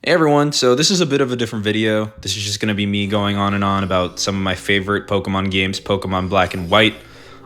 Hey everyone, so this is a bit of a different video. This is just going to be me going on and on about some of my favorite Pokemon games, Pokemon Black and White.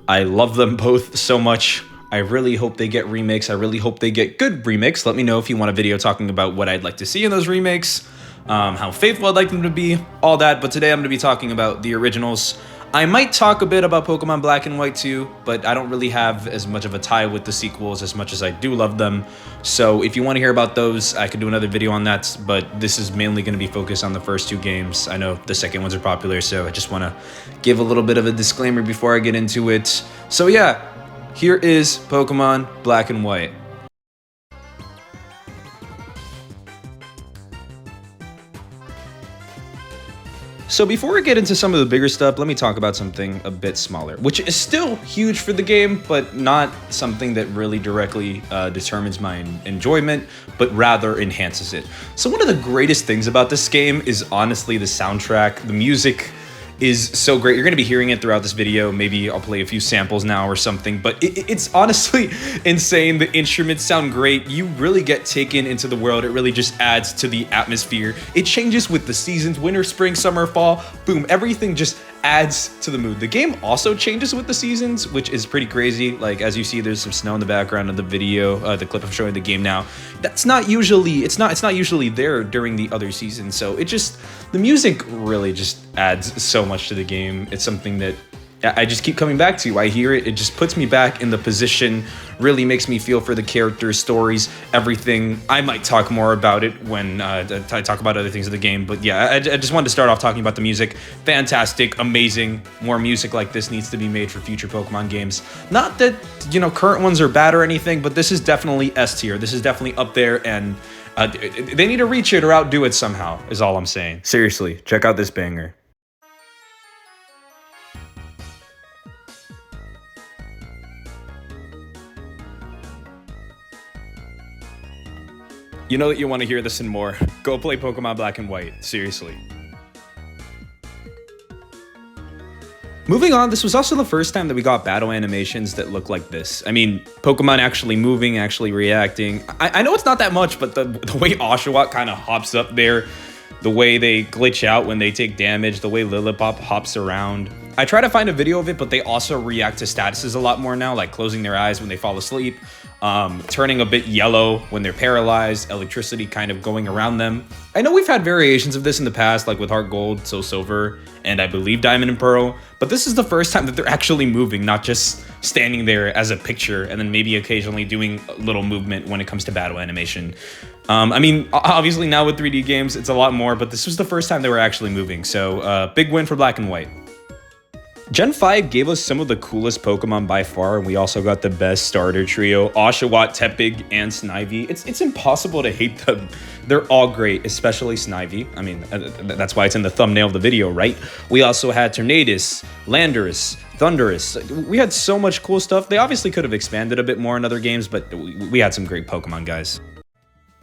I love them both so much. I really hope they get remakes. I really hope they get good remakes. Let me know if you want a video talking about what I'd like to see in those remakes, how faithful I'd like them to be, all that. But today I'm going to be talking about the originals. I might talk a bit about Pokemon Black and White too, but I don't really have as much of a tie with the sequels as much as I do love them. So if you want to hear about those, I could do another video on that, but this is mainly going to be focused on the first two games. I know the second ones are popular, so I just want to give a little bit of a disclaimer before I get into it. So yeah, here is Pokemon Black and White. So before we get into some of the bigger stuff, let me talk about something a bit smaller, which is still huge for the game, but not something that really directly determines my enjoyment, but rather enhances it. So one of the greatest things about this game is honestly the soundtrack. The music is so great. You're going to be hearing it throughout this video. Maybe I'll play a few samples now or something, but it's honestly insane. The instruments sound great. You really get taken into the world. It really just adds to the atmosphere. It changes with the seasons, winter, spring, summer, fall, boom, everything just adds to the mood. The game also changes with the seasons, which is pretty crazy. Like, as you see, there's some snow in the background of the video, the clip I'm showing the game now. That's not usually, it's not usually there during the other seasons. So it just, the music really just adds so much to the game. It's something that I just keep coming back to. I hear it, it just puts me back in the position, really makes me feel for the characters, stories, everything. I might talk more about it when I talk about other things of the game, but yeah, I just wanted to start off talking about the music. Fantastic, amazing. More music like this needs to be made for future Pokemon games. Not that, you know, current ones are bad or anything, but this is definitely S tier. This is definitely up there, and they need to reach it or outdo it somehow, is all I'm saying. Seriously, check out this banger. You know that you want to hear this and more. Go play Pokemon Black and White, seriously. Moving on, this was also the first time that we got battle animations that look like this. I mean, Pokemon actually moving, actually reacting. I know it's not that much, but the way Oshawott kind of hops up there, the way they glitch out when they take damage, the way Lilipop hops around. I try to find a video of it, but they also react to statuses a lot more now, like closing their eyes when they fall asleep, turning a bit yellow when they're paralyzed, electricity kind of going around them. I know we've had variations of this in the past, like with Heart Gold, Soul Silver, and I believe Diamond and Pearl, but this is the first time that they're actually moving, not just standing there as a picture and then maybe occasionally doing a little movement when it comes to battle animation. I mean, obviously now with 3D games, it's a lot more, but this was the first time they were actually moving, so big win for Black and White. Gen 5 gave us some of the coolest Pokemon by far, and we also got the best starter trio, Oshawott, Tepig, and Snivy. It's impossible to hate them. They're all great, especially Snivy. I mean, that's why it's in the thumbnail of the video, right? We also had Tornadus, Landorus, Thundurus. We had so much cool stuff. They obviously could have expanded a bit more in other games, but we had some great Pokemon, guys.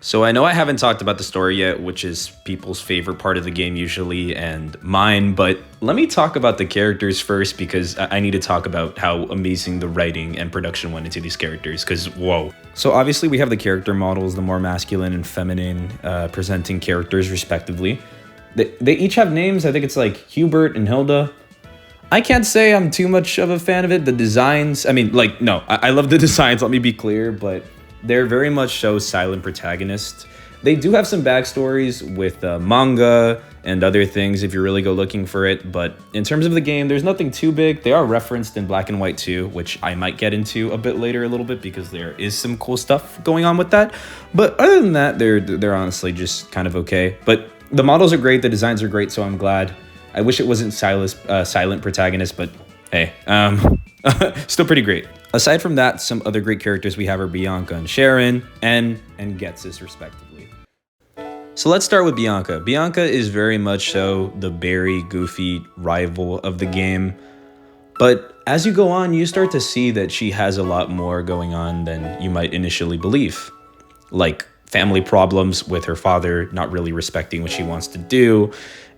So I know I haven't talked about the story yet, which is people's favorite part of the game usually, and mine, but let me talk about the characters first, because I need to talk about how amazing the writing and production went into these characters, because whoa. So obviously we have the character models, the more masculine and feminine presenting characters respectively. They each have names. I think it's like Hubert and Hilda. I can't say I'm too much of a fan of it. The designs, I mean, like, no, I love the designs, let me be clear, but they're very much so silent protagonists. They do have some backstories with manga and other things if you really go looking for it, but in terms of the game, there's nothing too big. They are referenced in Black and White 2, which I might get into a bit later a little bit, because there is some cool stuff going on with that. But other than that, they're honestly just kind of okay. But the models are great, the designs are great, so I'm glad. I wish it wasn't silent protagonist, but hey, still pretty great. Aside from that, some other great characters we have are Bianca and Cheren, and Getsis, respectively. So let's start with Bianca. Bianca is very much so the berry, goofy rival of the game. But as you go on, you start to see that she has a lot more going on than you might initially believe. Like family problems with her father not really respecting what she wants to do,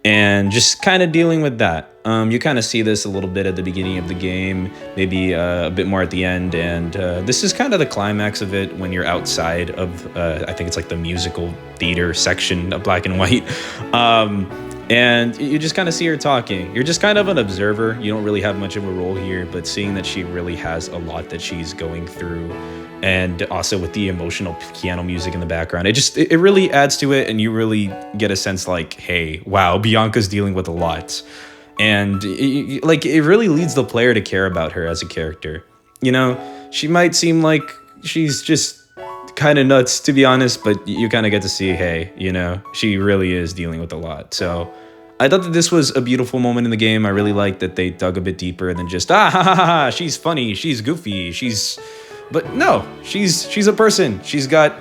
and just kind of dealing with that. You kind of see this a little bit at the beginning of the game, maybe a bit more at the end, and this is kind of the climax of it when you're outside of, I think it's like the musical theater section of Black and White. And you just kind of see her talking. You're just kind of an observer. You don't really have much of a role here, but seeing that she really has a lot that she's going through, and also with the emotional piano music in the background, it really adds to it, and you really get a sense like, hey, wow, Bianca's dealing with a lot. And it really leads the player to care about her as a character. You know, she might seem like she's just kind of nuts, to be honest, but you kind of get to see, hey, you know, she really is dealing with a lot. So I thought that this was a beautiful moment in the game. I really liked that they dug a bit deeper than just, she's funny, she's goofy, but no, she's a person. She's got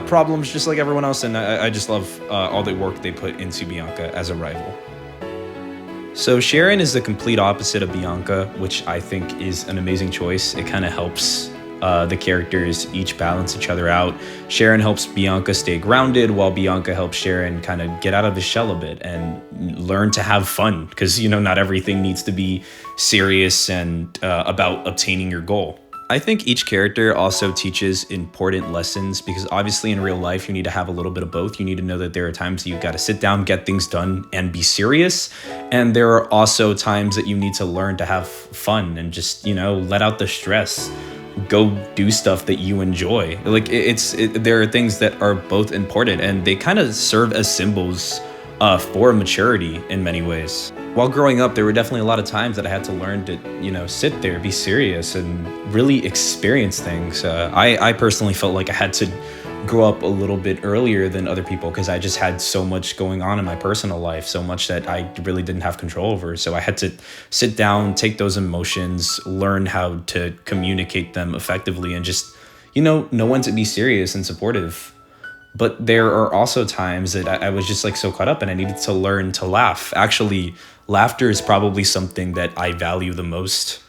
problems just like everyone else, and I just love all the work they put into Bianca as a rival. So Cheren is the complete opposite of Bianca, which I think is an amazing choice. It kind of helps the characters each balance each other out. Cheren helps Bianca stay grounded, while Bianca helps Cheren kind of get out of his shell a bit and learn to have fun, because, you know, not everything needs to be serious and about obtaining your goal. I think each character also teaches important lessons, because obviously in real life you need to have a little bit of both. You need to know that there are times that you've got to sit down, get things done, and be serious. And there are also times that you need to learn to have fun and just, you know, let out the stress. Go do stuff that you enjoy. Like there are things that are both important, and they kind of serve as symbols for maturity in many ways. While growing up, there were definitely a lot of times that I had to learn to, you know, sit there, be serious, and really experience things. I personally felt like I had to grow up a little bit earlier than other people, because I just had so much going on in my personal life, so much that I really didn't have control over. So I had to sit down, take those emotions, learn how to communicate them effectively, and just, you know when to be serious and supportive. But there are also times that I was just like so caught up, and I needed to learn to laugh. Actually, laughter is probably something that I value the most.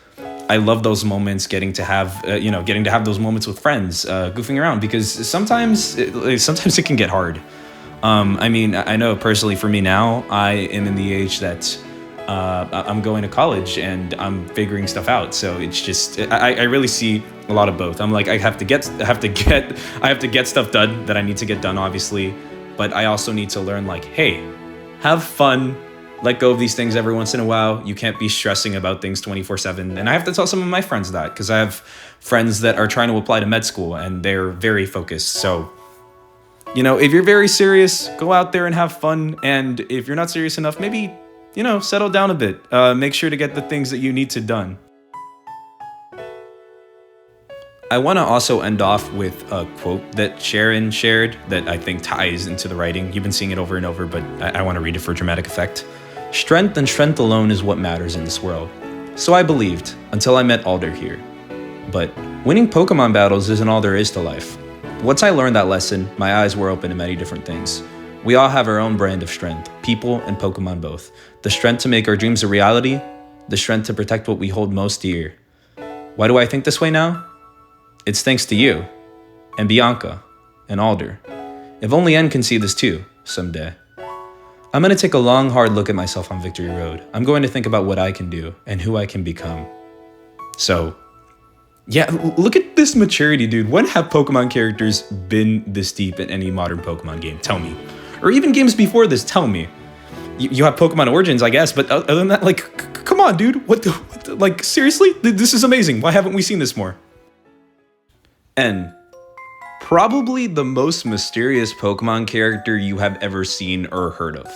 I love those moments, getting to have those moments with friends, goofing around, because sometimes it can get hard. I mean, I know personally for me now, I am in the age that I'm going to college and I'm figuring stuff out. So it's just, I really see a lot of both. I'm like, I have to get stuff done that I need to get done, obviously, but I also need to learn, like, hey, have fun. Let go of these things every once in a while. You can't be stressing about things 24/7. And I have to tell some of my friends that, because I have friends that are trying to apply to med school and they're very focused. So, you know, if you're very serious, go out there and have fun. And if you're not serious enough, maybe, you know, settle down a bit. Make sure to get the things that you need to done. I want to also end off with a quote that Cheren shared that I think ties into the writing. You've been seeing it over and over, but I want to read it for dramatic effect. Strength and strength alone is what matters in this world. So I believed, until I met Alder here. But winning Pokemon battles isn't all there is to life. Once I learned that lesson, my eyes were open to many different things. We all have our own brand of strength, people and Pokemon both. The strength to make our dreams a reality, the strength to protect what we hold most dear. Why do I think this way now? It's thanks to you, and Bianca, and Alder. If only N can see this too, someday. I'm going to take a long, hard look at myself on Victory Road. I'm going to think about what I can do and who I can become. So, yeah, look at this maturity, dude. When have Pokemon characters been this deep in any modern Pokemon game? Tell me. Or even games before this, tell me. You have Pokemon Origins, I guess, but other than that, like, come on, dude. What the, like, seriously? This is amazing. Why haven't we seen this more? And probably the most mysterious Pokemon character you have ever seen or heard of,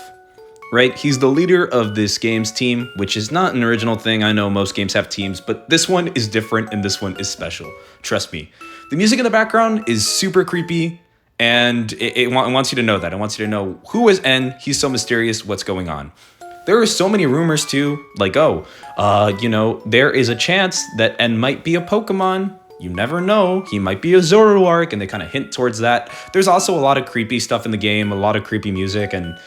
right? He's the leader of this game's team, which is not an original thing. I know most games have teams, but this one is different and this one is special. Trust me. The music in the background is super creepy, and it wants you to know that. It wants you to know, who is N? He's so mysterious. What's going on? There are so many rumors too, like, there is a chance that N might be a Pokemon. You never know. He might be a Zoroark, and they kind of hint towards that. There's also a lot of creepy stuff in the game, a lot of creepy music, and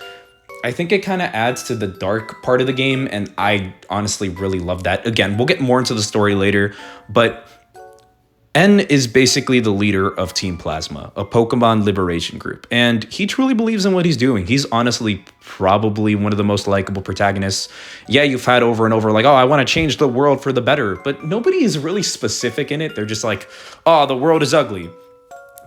I think it kind of adds to the dark part of the game, and I honestly really love that. Again, we'll get more into the story later, but N is basically the leader of Team Plasma, a Pokemon liberation group, and he truly believes in what he's doing. He's honestly probably one of the most likable protagonists. Yeah, you've had over and over like, oh, I want to change the world for the better, but nobody is really specific in it. They're just like, oh, the world is ugly.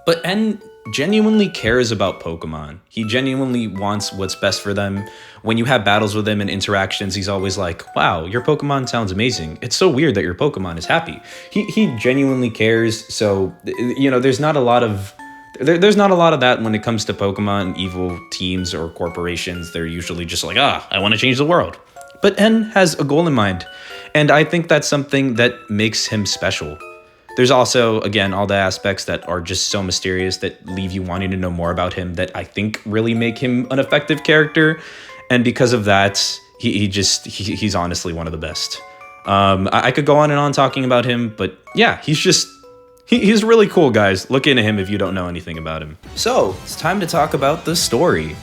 But N genuinely cares about Pokemon. He genuinely wants what's best for them. When you have battles with him and interactions, he's always like, wow, your Pokemon sounds amazing. It's so weird that your Pokemon is happy. He genuinely cares. So, you know, there's not a lot of that when it comes to Pokemon evil teams or corporations. They're usually just like, I want to change the world. But N has a goal in mind. And I think that's something that makes him special. There's also, again, all the aspects that are just so mysterious that leave you wanting to know more about him that I think really make him an effective character. And because of that, he's honestly one of the best. I could go on and on talking about him, but yeah, he's really cool, guys. Look into him if you don't know anything about him. So it's time to talk about the story.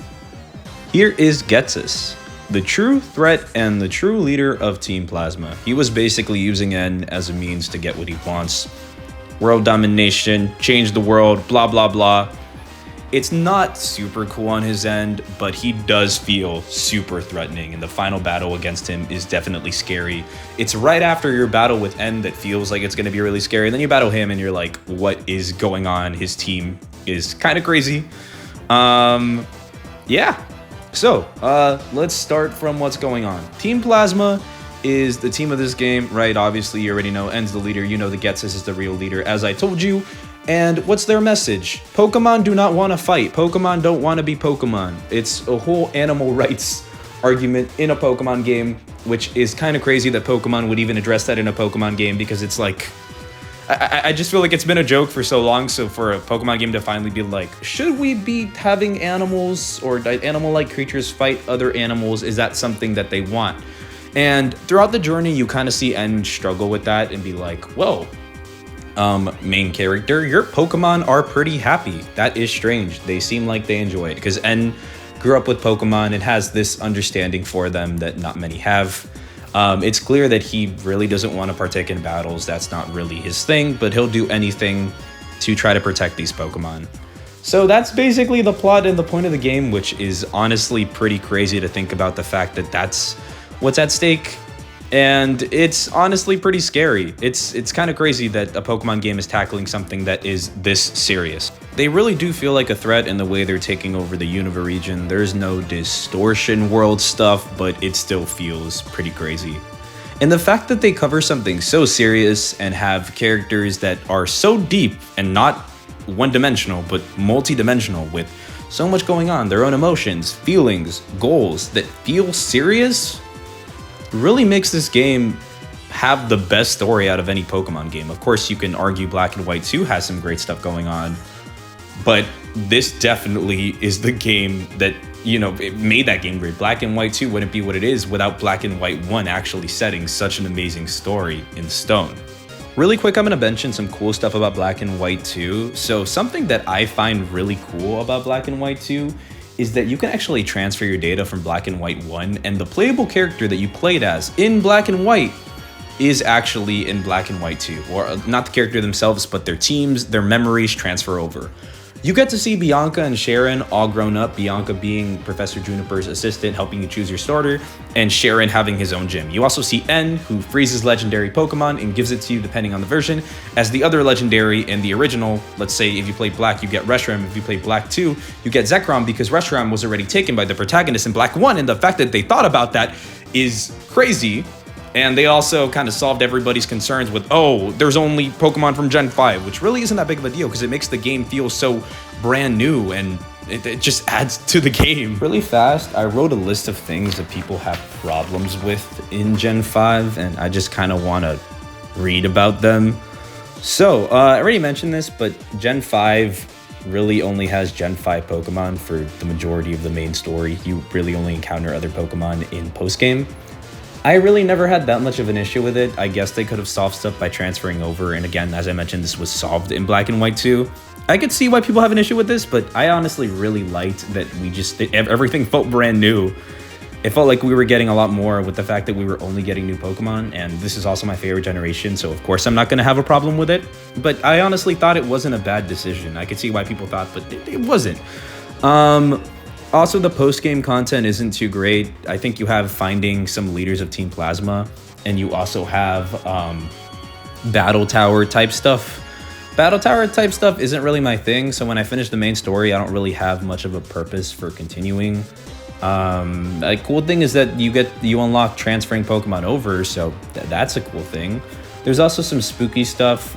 Here is Getsus, the true threat and the true leader of Team Plasma. He was basically using N as a means to get what he wants. World domination, change the world, blah, blah, blah. It's not super cool on his end, but he does feel super threatening, and the final battle against him is definitely scary. It's right after your battle with N that feels like it's going to be really scary, and then you battle him and you're like, what is going on? His team is kind of crazy. Yeah. So, let's start from what's going on. Team Plasma is the team of this game, right? Obviously, you already know N's the leader. You know the Getsus is the real leader, as I told you. And what's their message? Pokemon do not want to fight. Pokemon don't want to be Pokemon. It's a whole animal rights argument in a Pokemon game, which is kind of crazy that Pokemon would even address that in a Pokemon game, because it's like, I just feel like it's been a joke for so long. So for a Pokemon game to finally be like, should we be having animals or animal-like creatures fight other animals? Is that something that they want? And throughout the journey, you kind of see N struggle with that and be like, whoa, main character, your Pokemon are pretty happy. That is strange. They seem like they enjoy it, because N grew up with Pokemon and has this understanding for them that not many have. It's clear that he really doesn't want to partake in battles. That's not really his thing, but he'll do anything to try to protect these Pokemon. So that's basically the plot and the point of the game, which is honestly pretty crazy to think about the fact that that's what's at stake. And it's honestly pretty scary. It's kind of crazy that a Pokemon game is tackling something that is this serious. They really do feel like a threat in the way they're taking over the Unova region. There's no distortion world stuff, but it still feels pretty crazy. And the fact that they cover something so serious and have characters that are so deep and not one-dimensional, but multi-dimensional, with so much going on, their own emotions, feelings, goals that feel serious, really makes this game have the best story out of any Pokemon game. Of course, you can argue Black and White 2 has some great stuff going on, but this definitely is the game that, you know, it made that game great. Black and White 2 wouldn't be what it is without Black and White 1 actually setting such an amazing story in stone. Really quick, I'm going to mention some cool stuff about Black and White 2. So something that I find really cool about Black and White 2 is that you can actually transfer your data from Black and White 1, and the playable character that you played as in Black and White is actually in Black and White 2. Or not the character themselves, but their teams, their memories transfer over. You get to see Bianca and Cheren all grown up, Bianca being Professor Juniper's assistant, helping you choose your starter, and Cheren having his own gym. You also see N, who freezes legendary Pokemon and gives it to you depending on the version, as the other legendary in the original. Let's say if you play Black, you get Reshiram. If you play Black 2, you get Zekrom, because Reshiram was already taken by the protagonist in Black 1, and the fact that they thought about that is crazy. And they also kind of solved everybody's concerns with, oh, there's only Pokemon from Gen 5, which really isn't that big of a deal because it makes the game feel so brand new and it just adds to the game. Really fast, I wrote a list of things that people have problems with in Gen 5, and I just kind of want to read about them. So, I already mentioned this, but Gen 5 really only has Gen 5 Pokemon for the majority of the main story. You really only encounter other Pokemon in post-game. I really never had that much of an issue with it. I guess they could have solved stuff by transferring over, and again, as I mentioned, this was solved in Black and White 2. I could see why people have an issue with this, but I honestly really liked that everything felt brand new. It felt like we were getting a lot more with the fact that we were only getting new Pokemon, and this is also my favorite generation, so of course I'm not going to have a problem with it. But I honestly thought it wasn't a bad decision. I could see why people thought, but it wasn't. Also, the post-game content isn't too great. I think you have finding some leaders of Team Plasma, and you also have Battle Tower type stuff. Battle Tower type stuff isn't really my thing, so when I finish the main story, I don't really have much of a purpose for continuing. A cool thing is that you unlock transferring Pokemon over, so that's a cool thing. There's also some spooky stuff.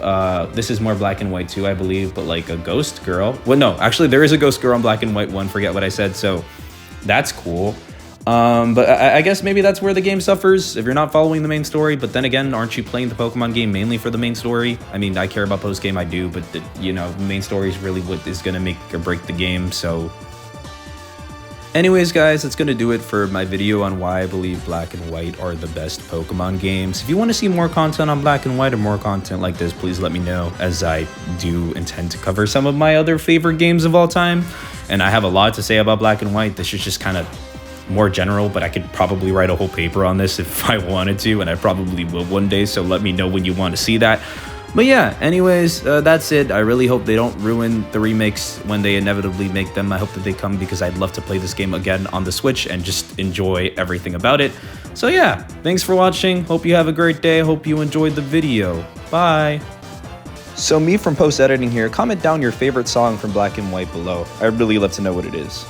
This is more Black and White 2, I believe, but like a ghost girl. Well, no, actually there is a ghost girl in Black and White 1, forget what I said, so that's cool. But I guess maybe that's where the game suffers, if you're not following the main story. But then again, aren't you playing the Pokemon game mainly for the main story? I mean, I care about post-game, I do, but the main story is really what is going to make or break the game, so... Anyways, guys, that's going to do it for my video on why I believe Black and White are the best Pokemon games. If you want to see more content on Black and White or more content like this, please let me know, as I do intend to cover some of my other favorite games of all time. And I have a lot to say about Black and White. This is just kind of more general, but I could probably write a whole paper on this if I wanted to, and I probably will one day, so let me know when you want to see that. But yeah, anyways, that's it. I really hope they don't ruin the remakes when they inevitably make them. I hope that they come, because I'd love to play this game again on the Switch and just enjoy everything about it. So yeah, thanks for watching. Hope you have a great day. Hope you enjoyed the video. Bye. So me from post editing here, comment down your favorite song from Black and White below. I'd really love to know what it is.